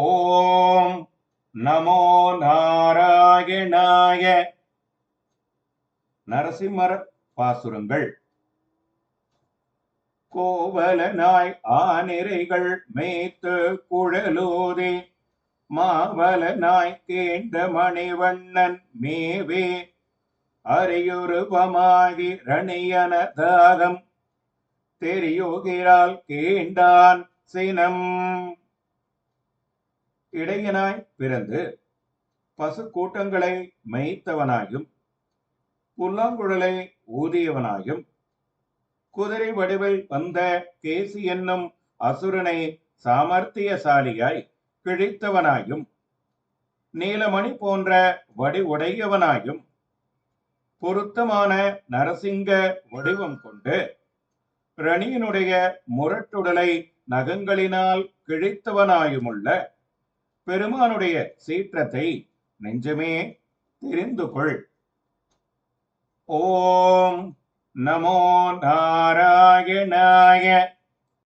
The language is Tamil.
ஓம் நமோ நாராயணாய. நரசிம்மர் பாசுரங்கள். கோவலனாய் ஆனிரைகள் மேய்த்து குழலூதி மாவலனாய் கேண்ட மணிவண்ணன் மேவே அரியுருவமாகி ரணியன தாகம் தெரியுகிறாள் கேண்டான் சினம். இடையனாய் பிறந்து பசு கூட்டங்களை மேய்த்தவனாயும் புல்லாங்குழலை ஊதியவனாயும் குதிரை வடிவில் வந்த கேசி என்னும் அசுரனை சாமர்த்தியசாலியாய் கிழித்தவனாயும் நீலமணி போன்ற வடிவுடையவனாயும் பொருத்தமான நரசிங்க வடிவம் கொண்டு ரணியனுடைய முரட்டுடலை நகங்களினால் கிழித்தவனாயுமுள்ள பெருமானுடைய சீற்றத்தை நெஞ்சமே தெரிந்து கொள். ஓம் நமோ நாராயணாய.